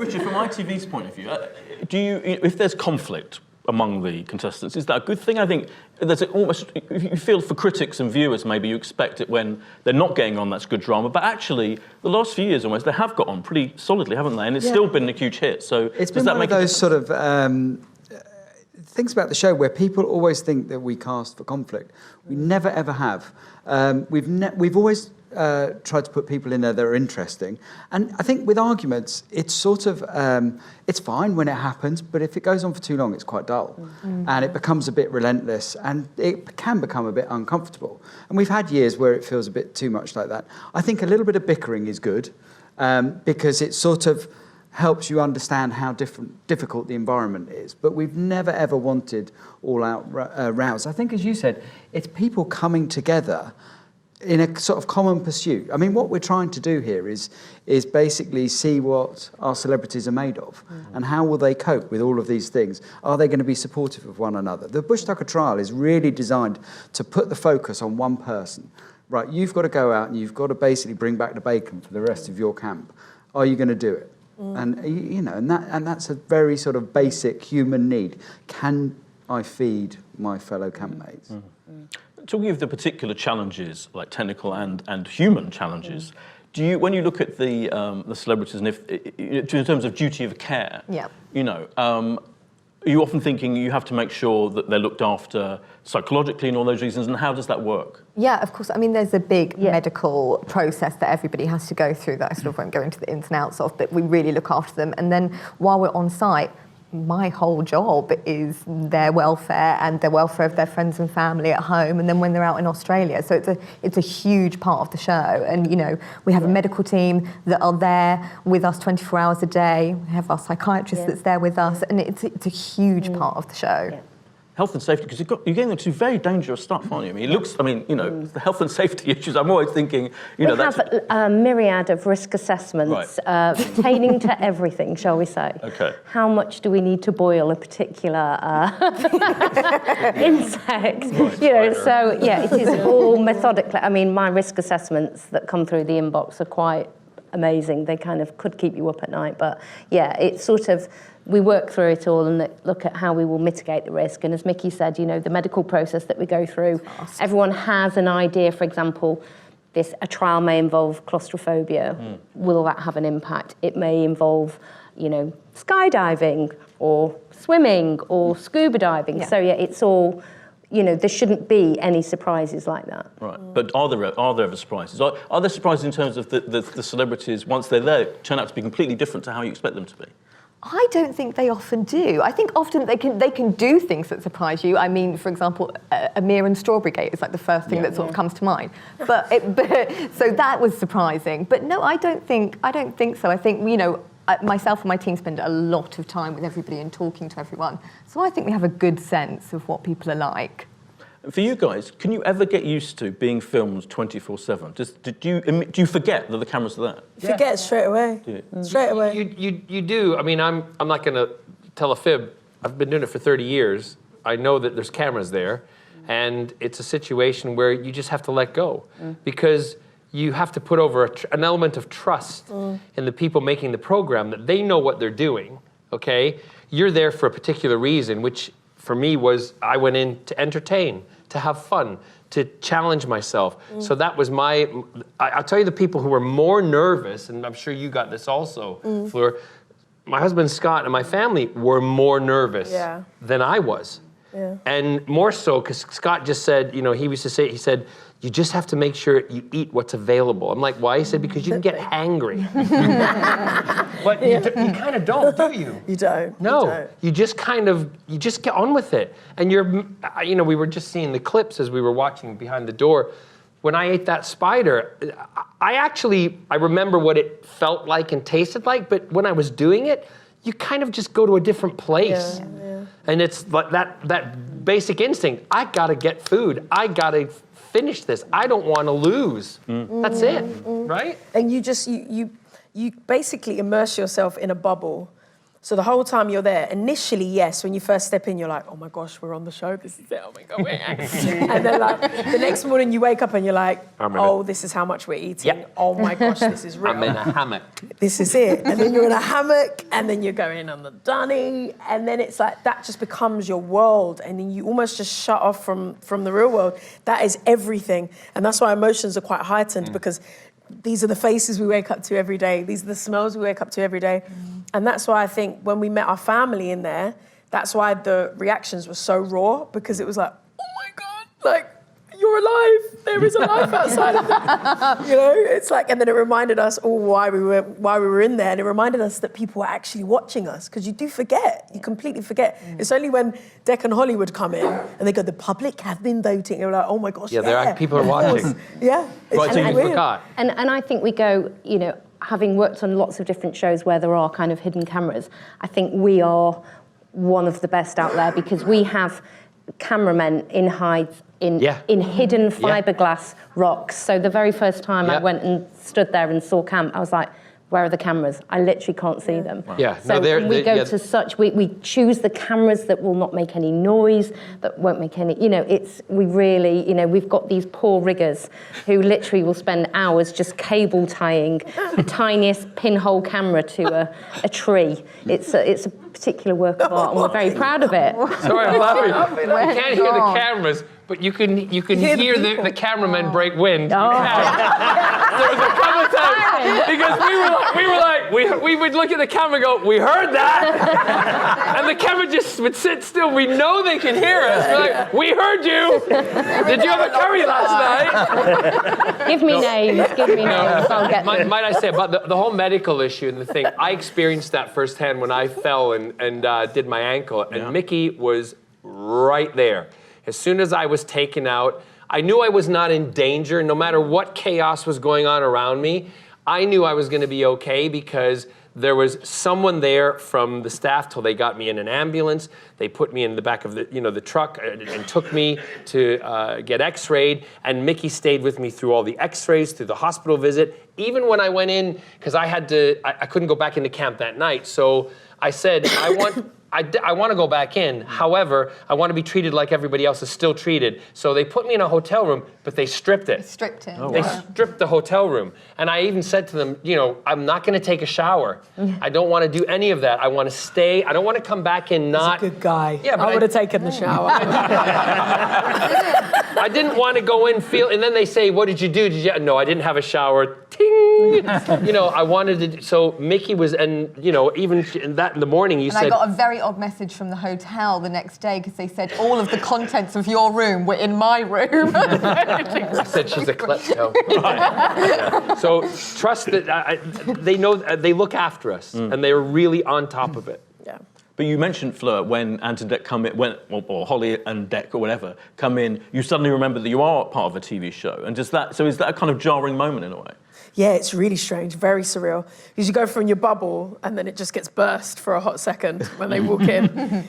Richard, from ITV's point of view, if there's conflict among the contestants, is that a good thing? I think there's almost, you feel for critics and viewers, maybe you expect it when they're not getting on, that's good drama, but actually, the last few years almost, they have got on pretty solidly, haven't they? And it's still been a huge hit, so it's been one of those sort of things about the show where people always think that we cast for conflict. We never, ever have. We've always tried to put people in there that are interesting. And I think with arguments, it's sort of, it's fine when it happens, but if it goes on for too long, it's quite dull. And it becomes a bit relentless and it can become a bit uncomfortable. And we've had years where it feels a bit too much like that. I think a little bit of bickering is good because it sort of helps you understand how difficult the environment is. But we've never, ever wanted all-out rows. I think, as you said, it's people coming together in a sort of common pursuit. I mean, what we're trying to do here is basically see what our celebrities are made of and how will they cope with all of these things. Are they going to be supportive of one another? The Bush Tucker trial is really designed to put the focus on one person. Right, you've got to go out and you've got to basically bring back the bacon for the rest of your camp. Are you going to do it? And, you know, and that's a very sort of basic human need. Can I feed my fellow campmates? Talking of the particular challenges, like technical and human challenges, do you, when you look at the celebrities, and if in terms of duty of care, you know, are you often thinking you have to make sure that they're looked after psychologically and all those reasons, and how does that work? Yeah, of course. I mean, there's a big medical process that everybody has to go through that I sort of won't go into the ins and outs of, but we really look after them. And then while we're on site, my whole job is their welfare and the welfare of their friends and family at home, and then when they're out in Australia. So it's a huge part of the show. And, you know, we have a medical team that are there with us 24 hours a day. We have our psychiatrist that's there with us, and it's a huge part of the show. Health and safety, because you're getting into very dangerous stuff, aren't you? I mean, it looks, I mean, you know, the health and safety issues, I'm always thinking, you know, that's... We have a myriad of risk assessments pertaining to everything, shall we say. Okay. How much do we need to boil a particular insect? You know, so, yeah, it is all methodically. I mean, my risk assessments that come through the inbox are quite amazing. They kind of could keep you up at night, but, yeah, it's sort of... We work through it all and look at how we will mitigate the risk. And as Mickey said, you know, the medical process that we go through, everyone has an idea. For example, a trial may involve claustrophobia. Will that have an impact? It may involve, you know, skydiving or swimming or scuba diving. So, yeah, it's all... You know, there shouldn't be any surprises like that. Right, but are there ever surprises? Are there surprises in terms of the celebrities, once they're there, turn out to be completely different to how you expect them to be? I don't think they often do. I think often they can do things that surprise you. I mean, for example, Amir and Strawberry Gate is like the first thing that sort of comes to mind. But so that was surprising. But no, I don't think so. I think, you know, myself and my team spend a lot of time with everybody and talking to everyone. So I think we have a good sense of what people are like. For you guys, can you ever get used to being filmed 24/7? Do you forget that the cameras are there? Forget straight away. Straight away. You do. I mean, I'm not going to tell a fib. I've been doing it for 30 years. I know that there's cameras there, and it's a situation where you just have to let go because you have to put over an element of trust in the people making the program that they know what they're doing. Okay, you're there for a particular reason, which for me was I went in to entertain, to have fun, to challenge myself. So that was I'll tell you the people who were more nervous, and I'm sure you got this also, Fleur, my husband Scott and my family were more nervous than I was. And more so, because Scott just said, you know, he said, you just have to make sure you eat what's available. I'm like, why? He said, because you can get hangry. But you kind of don't, do you? You don't. No, you just get on with it. And you know, we were just seeing the clips as we were watching behind the door. When I ate that spider, I remember what it felt like and tasted like, but when I was doing it, you kind of just go to a different place. And it's like that basic instinct, I gotta get food, I gotta finish this, I don't wanna lose. That's it, right? And you basically immerse yourself in a bubble So the whole time you're there, initially, yes, when you first step in, you're like, oh my gosh, we're on the show, this is it, oh my God, we're And then like, the next morning you wake up and you're like, oh, this is how much we're eating. Yep. Oh my gosh, this is real. I'm in a hammock. This is it. And then you're in a hammock, and then you're going on the dunny, and then it's like, that just becomes your world, and then you almost just shut off from the real world. That is everything. And that's why emotions are quite heightened, because these are the faces we wake up to every day. These are the smells we wake up to every day. And that's why I think when we met our family in there, that's why the reactions were so raw, because it was like, oh my God, like, you're alive. There is a life outside of that. You know, it's like, and then it reminded us all why we were in there, and it reminded us that people were actually watching us, because you do forget, you completely forget. It's only when Dec and Holly would come in and they go, the public have been voting. You're like, oh my gosh, People are watching. Yeah, it's Right, so you weird. forgot. And I think we go, you know, having worked on lots of different shows where there are kind of hidden cameras, I think we are one of the best out there, because we have cameramen in hides in hidden fiberglass rocks. So the very first time I went and stood there and saw camp, I was like, where are the cameras? I literally can't see them. Yeah, So we go to such, we choose the cameras that will not make any noise, that won't make any, you know, we really, you know, we've got these poor riggers who literally will spend hours just cable tying the tiniest pinhole camera to a tree. It's a particular work of art, and we're very proud of it. Sorry, I'm laughing. You can't hear the cameras, but you can hear the cameramen break wind. There was a couple of times because we would look at the camera and go, we heard that, and the camera just would sit still. We know they can hear us. We're like, we heard you. Did you have a curry last night? Give me names. Give me names. I'll get them. Might I say about the whole medical issue and the thing? I experienced that firsthand when I fell and did my ankle, and Mickey was right there. As soon as I was taken out, I knew I was not in danger. No matter what chaos was going on around me, I knew I was going to be okay, because there was someone there from the staff till they got me in an ambulance. They put me in the back of the truck and took me to get x-rayed. And Mickey stayed with me through all the x-rays, through the hospital visit. Even when I went in, because I couldn't go back into camp that night. So I said, I want to go back in. However, I want to be treated like everybody else is still treated. So they put me in a hotel room, but they stripped it. They stripped it. They stripped the hotel room. And I even said to them, you know, I'm not going to take a shower. I don't want to do any of that. I want to stay. I don't want to come back in not... He's a good guy. Yeah, but I would have taken the shower. I didn't want to go in, and then they say, what did you do? No, I didn't have a shower. Ting! You know, I wanted to, so Mickey was, and you know, even in the morning you said... And I got a very odd message from the hotel the next day, because they said all of the contents of your room were in my room. I said she's a klepto. Yeah. So trust that they know, they look after us, and they're really on top of it. Yeah. But you mentioned, Fleur, when Ant and Dec come in, or Holly and Dec or whatever come in, you suddenly remember that you are part of a TV show. And is that a kind of jarring moment in a way? Yeah, it's really strange, very surreal. Because you go from your bubble and then it just gets burst for a hot second when they walk in.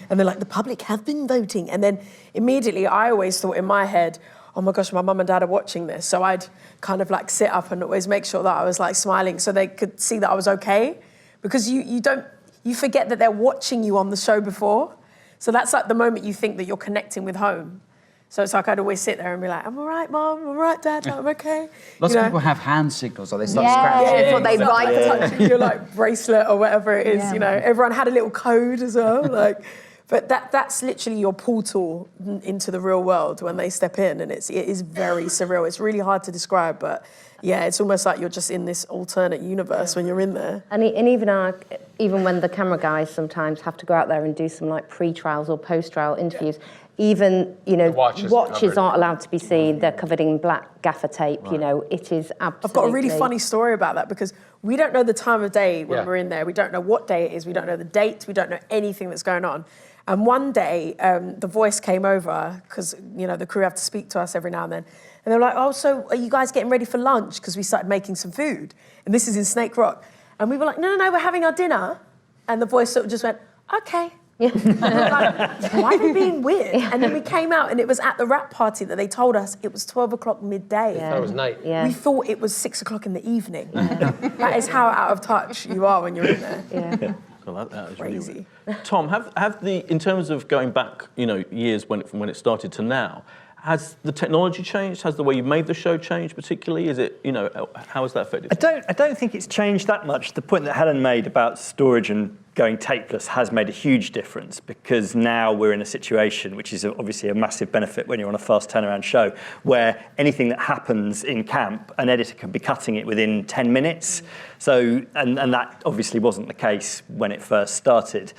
And they're like, the public have been voting. And then immediately I always thought in my head, oh my gosh, my mum and dad are watching this. So I'd kind of like sit up and always make sure that I was like smiling so they could see that I was okay. Because you forget that they're watching you on the show before. So that's like the moment you think that you're connecting with home. So it's like I'd always sit there and be like, I'm all right, Mum, I'm all right, Dad, I'm okay. Lots of people have hand signals, or they start Yeah, scratching. that's what they write. Touching your like bracelet or whatever it is, you know. Everyone had a little code as well, like. But that's literally your portal into the real world when they step in, and it is very surreal. It's really hard to describe, but yeah, it's almost like you're just in this alternate universe when you're in there. And even when the camera guys sometimes have to go out there and do some like pre-trials or post-trial interviews, even, you know, watches aren't allowed to be seen. They're covered in black gaffer tape, you know, it is absolutely... I've got a really funny story about that, because we don't know the time of day when we're in there. We don't know what day it is. We don't know the date. We don't know anything that's going on. And one day, the voice came over, because, you know, the crew have to speak to us every now and then. And they were like, oh, so are you guys getting ready for lunch? Because we started making some food. And this is in Snake Rock. And we were like, no, we're having our dinner. And the voice sort of just went, okay. Yeah. And I was like, why are you being weird? And then we came out, and it was at the wrap party that they told us it was 12 o'clock midday. That was night. Yeah. We thought it was 6 o'clock in the evening. That is how out of touch you are when you're in there. Yeah. Well, that is Crazy. Really Tom, have the, in terms of going back, years from when it started to now, has the technology changed? Has the way you made the show changed particularly? Is it, how has that affected? I don't think it's changed that much. The point that Helen made about storage and going tapeless has made a huge difference, because now we're in a situation, which is obviously a massive benefit when you're on a fast turnaround show, where anything that happens in camp, an editor can be cutting it within 10 minutes. So, and that obviously wasn't the case when it first started.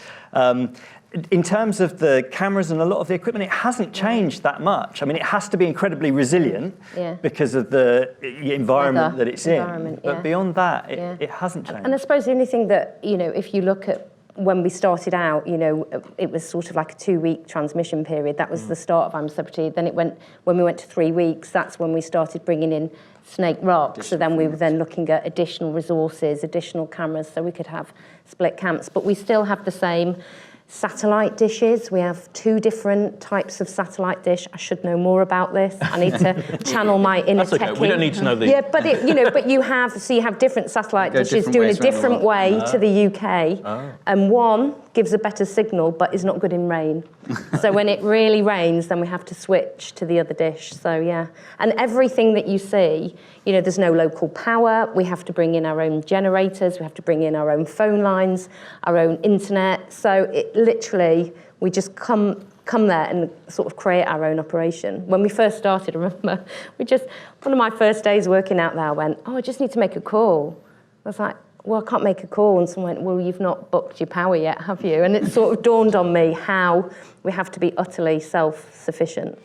In terms of the cameras and a lot of the equipment, it hasn't changed that much. I mean, it has to be incredibly resilient because of the environment that it's in. But beyond that, it hasn't changed. And I suppose the only thing that, if you look at when we started out, it was sort of like a 2-week transmission period. That was the start of I'm a Celebrity. Then when we went to 3 weeks, that's when we started bringing in Snake Rock. So then we were then looking at additional resources, additional cameras, so we could have split camps. But we still have the same satellite dishes. We have 2 different types of satellite dish. I should know more about this. I need to channel my inner techie. That's okay. We don't need to know the... Yeah, but but you have different satellite dishes doing a different way to the UK. And one gives a better signal but is not good in rain. So when it really rains, then we have to switch to the other dish. So yeah. And everything that you see, there's no local power. We have to bring in our own generators. We have to bring in our own phone lines, our own internet. So it literally, we just come there and sort of create our own operation. When we first started, I remember, one of my first days working out there, I went, I just need to make a call. I was like, well, I can't make a call. And someone went, well, you've not booked your power yet, have you? And it sort of dawned on me how we have to be utterly self-sufficient.